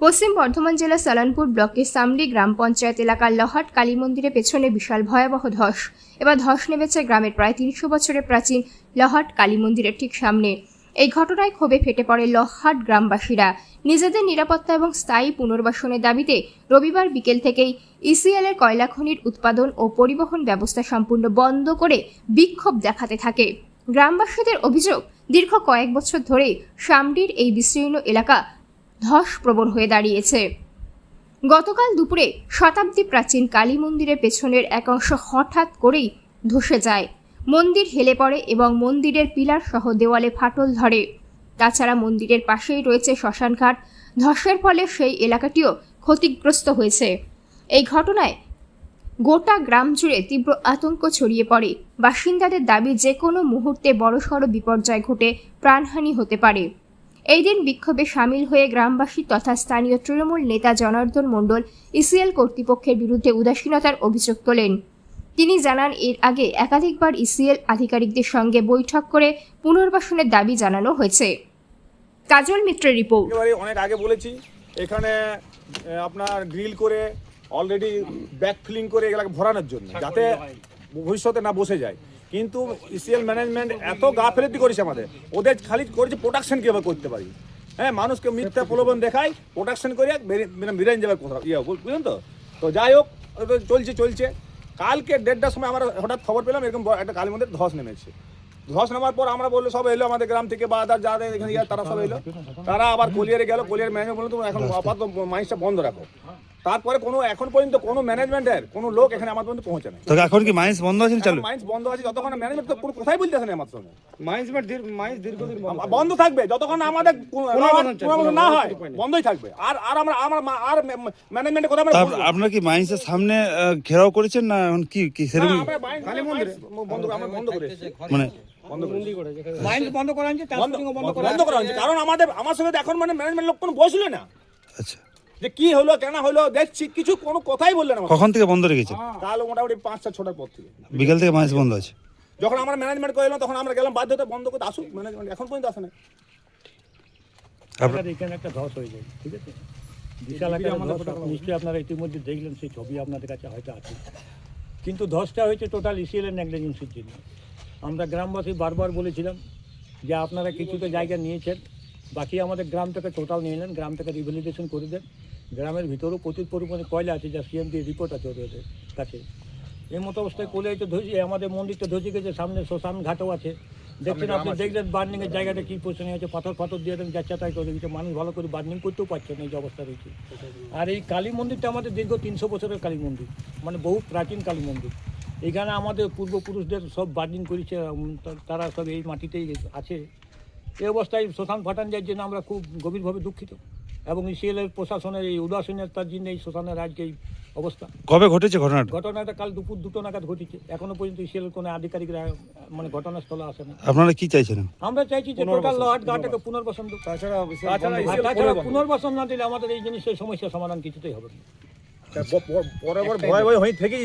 পশ্চিম বর্ধমান জেলার সালানপুর ব্লকের সামরি গ্রাম পঞ্চায়েত এলাকার লহাট কালী মন্দিরের পেছনে বিশাল ভয়াবহ ধস। এবার ধস নেমেছে গ্রামের প্রায় ৩০০ বছরের প্রাচীন লহাট কালী মন্দিরের ঠিক সামনে। এই ঘটনায় ক্ষোভে ফেটে পড়ে লহাট গ্রামবাসীরা। নিজেদের নিরাপত্তা এবং স্থায়ী পুনর্বাসনের দাবিতে রবিবার বিকেল থেকেই ইসিএল এর কয়লা খনির উৎপাদন ও পরিবহন ব্যবস্থা সম্পূর্ণ বন্ধ করে বিক্ষোভ দেখাতে থাকে। গ্রামবাসীদের অভিযোগ, দীর্ঘ কয়েক বছর ধরে সামরির এই বিস্তীর্ণ এলাকা ধসপ্রবণ হয়ে দাঁড়িয়েছে। গতকাল দুপুরে শতাব্দী প্রাচীন কালী মন্দিরের পেছনের এক অংশ হঠাৎ করেই ধসে যায়। মন্দির হেলে পড়ে এবং মন্দিরের পিলার সহ দেওয়ালে ফাটল ধরে। তাছাড়া মন্দিরের পাশেই রয়েছে শ্মশানঘাট। ধসের ফলে সেই এলাকাটিও ক্ষতিগ্রস্ত হয়েছে। এই ঘটনায় গোটা গ্রাম জুড়ে তীব্র আতঙ্ক ছড়িয়ে পড়ে। বাসিন্দাদের দাবি, যে কোনো মুহূর্তে বড়সড় বিপর্যয় ঘটে প্রাণহানি হতে পারে। এই দিন বিক্ষোভে সামিল হয়ে গ্রামবাসী তথা স্থানীয় তৃণমূল নেতা জনার্দন মণ্ডল ইসিএল কর্তৃপক্ষের বিরুদ্ধে উদাসীনতার অভিযোগ তোলেন। তিনি জানান, এর আগে একাধিকবার ইসিএল আধিকারিকদের সঙ্গে বৈঠক করে পুনর্বাসনের দাবি জানানো হয়েছে। কাজল মিত্রের রিপোর্ট। অনেক আগে বলেছি, এখানে আপনার গ্রিল করে অলরেডি ব্যাক ফিলিং করে এগুলোকে ভরানোর জন্য, যাতে ভবিষ্যতে না বসে যায়। কিন্তু ইসিএল ম্যানেজমেন্ট এত গাফিলতি করেছে আমাদের, ওদের খালি করেছে প্রোডাকশন কীভাবে করতে পারি। হ্যাঁ, মানুষকে মিথ্যা প্রলোভন দেখায়, প্রোডাকশন করে বিরান যাবে কোথাও বুঝলেন তো। তো যাই হোক, চলছে। কালকে 1:30টার সময় আমরা হঠাৎ খবর পেলাম এরকম একটা কালী মন্দির ধস নেমেছে। ধস নামার পর আমরা বললো সব এলো আমাদের গ্রাম থেকে বা যাদের এখানে তারা সব এলো। তারা আবার কলিয়ারে গেল, কলিয়ার ম্যানেজমেন্ট বললো তুমি এখন আপাতত মাইন্সটা বন্ধ রাখো। তারপরে এখন পর্যন্ত কোনো ম্যানেজমেন্টের কোনো লোক এখানে আমার পর্যন্ত পৌঁছে না। এখন কি মাইন্স বন্ধ আছে? চালু মাইন্স বন্ধ আছে যতক্ষণ ম্যানেজমেন্ট তো কোনো কথাই বলতেছে না আমার সঙ্গে। মাইন্স দীর্ঘদিন বন্ধ থাকবে যতক্ষণ আমাদের না হয়, বন্ধই থাকবে। আর আমরা আর ম্যানেজমেন্টের কথা আপনারা কি মাইন্সের সামনে ঘেরাও করেছেন না এখন কি সেরকম কালী মন্দির বন্ধ করে মানে বন্ধ করা হয়েছে? কারণ আমার সঙ্গে এখন মানে ম্যানেজমেন্ট লোক কোনো বসলো না। আচ্ছা, যে কি হলো কেন হলো দেখছি, কিছু কোনো কথাই বললেন না। কখন থেকে বন্ধ রেখেছে? কাল মোটামুটি 5-6টার পর থেকে বিকেল থেকে মাইন্স বন্ধ আছে। যখন আমরা ম্যানেজমেন্ট করে এলাম তখন আমরা গেলাম বাধ্যতা বন্ধ করতে, আসুক ম্যানেজমেন্ট, এখন পর্যন্ত আসে না। এখানে একটা ধস হয়ে যায়, ঠিক আছে, বিশাল একটা নিশ্চয়ই আপনারা ইতিমধ্যে দেখলেন, সেই ছবি আপনাদের কাছে হয়তো আছে। কিন্তু ধসটা হয়েছে টোটাল ইসিএল এর নেগলিজেন্সির জন্য। আমরা গ্রামবাসী বারবার বলেছিলাম যে আপনারা কিছুটা জায়গা নিয়েছেন, বাকি আমাদের গ্রাম থেকে টোটাল নিয়ে নেন, গ্রাম থেকে রিভ্যালিডেশন করে দেন। গ্রামের ভিতরেও প্রচুর পরিমাণে কয়লা আছে, যা সিএমডি রিপোর্ট আছে ওদের কাছে। এই মতো অবস্থায় কলিয়ায় তো ধসে, আমাদের মন্দিরটা ধসে গেছে, সামনে শ্মশান ঘাটও আছে। দেখছেন আপনি, দেখলেন বার্নিংয়ের জায়গাটা কী পজিশনে আছে, পাথর দিয়ে দেন, যাচ্ছে তাই করে দিচ্ছে। মানুষ ভালো করে বার্নিং করতেও পারছে না, এই যে অবস্থা রয়েছে। আর এই কালী মন্দিরটা আমাদের দীর্ঘ 300 বছরের কালী মন্দির, মানে বহু প্রাচীন কালী মন্দির। এইখানে আমাদের পূর্বপুরুষদের সব বার্নিং করেছে, তারা সব এই মাটিতেই আছে। এই অবস্থায় শ্মশান ফাটান যাওয়ার জন্য আমরা খুব গভীরভাবে দুঃখিত, এবং ইসিএল এর প্রশাসনের এই উদাসীনতার জন্য এই শ্মশানের আজকে এই অবস্থা। কবে ঘটেছে ঘটনাটা? কাল দুপুর 2টো নাগাদ ঘটেছে। এখনো পর্যন্ত ইসিএল এর কোনো আধিকারিকরা মানে ঘটনাস্থলে আসে না। আপনারা কি চাইছেন? আমরা চাইছি যে টোটাল লহাট ঘাটটাকে পুনর্বাসন দিক। তাছাড়া পুনর্বাসন না দিলে আমাদের এই জিনিসের সমস্যার সমাধান কিছুতেই হবে না। পরে ভয় হয়ে থেকেই